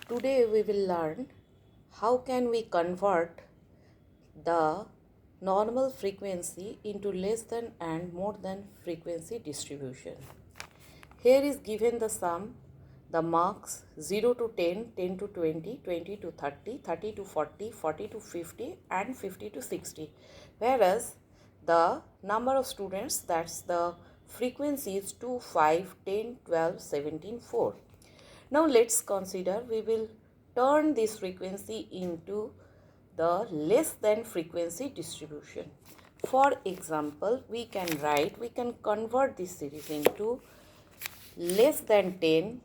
Today we will learn how can we convert the normal frequency into less than and more than frequency distribution. Here is given the sum, the marks 0 to 10, 10 to 20, 20 to 30, 30 to 40, 40 to 50 and 50 to 60. Whereas the number of students, that's the frequency is 2, 5, 10, 12, 17, 4. Now let's consider, we will turn this frequency into the less than frequency distribution. For example, we can convert this series into less than 10,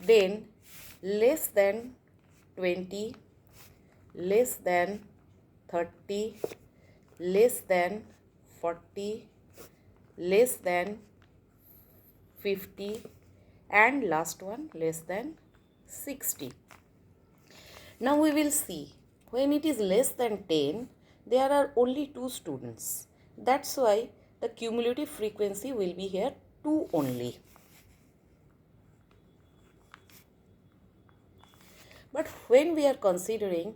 then less than 20, less than 30, less than 40, less than 50 and last one less than 60. Now we will see, when it is less than 10, there are only 2 students. That's why the cumulative frequency will be here 2 only. But when we are considering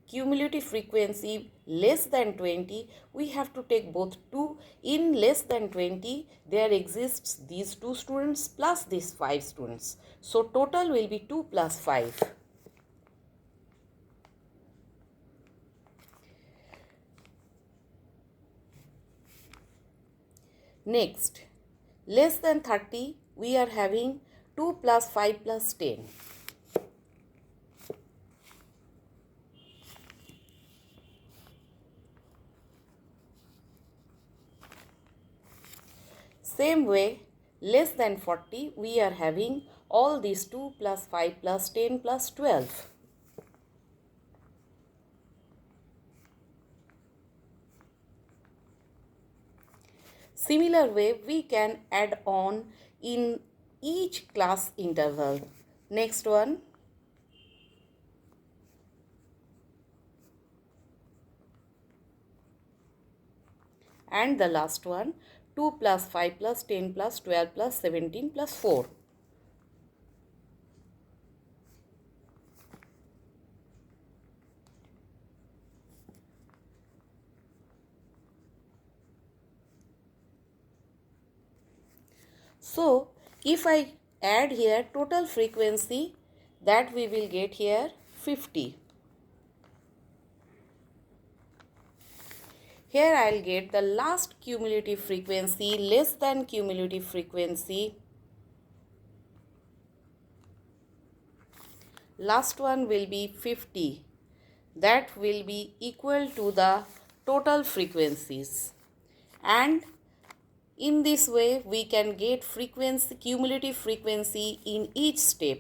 cumulative frequency less than 20, we have to take both 2. In less than 20, there exists these 2 students plus these 5 students. So total will be 2 plus 5. Next, less than 30, we are having 2 plus 5 plus 10. Same way, less than 40, we are having all these 2 plus 5 plus 10 plus 12. Similar way, we can add on in each class interval. Next one. And the last one, 2 plus 5 plus 10 plus 12 plus 17 plus 4. So, if I add here total frequency, that we will get here 50. Here I will get the last cumulative frequency less than cumulative frequency. Last one will be 50. That will be equal to the total frequencies. And in this way, we can get cumulative frequency in each step.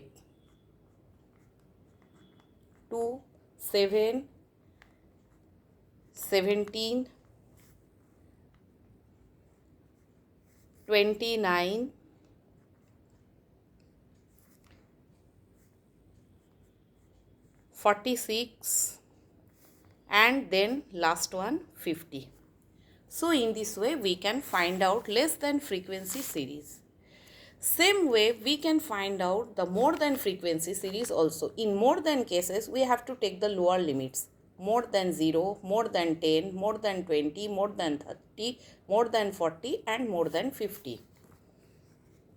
2, 7, 17, 29, 46 and then last one 50. So in this way we can find out less than frequency series. Same way we can find out the more than frequency series also. In more than cases we have to take the lower limits. More than 0, more than 10, more than 20, more than 30, more than 40 and more than 50.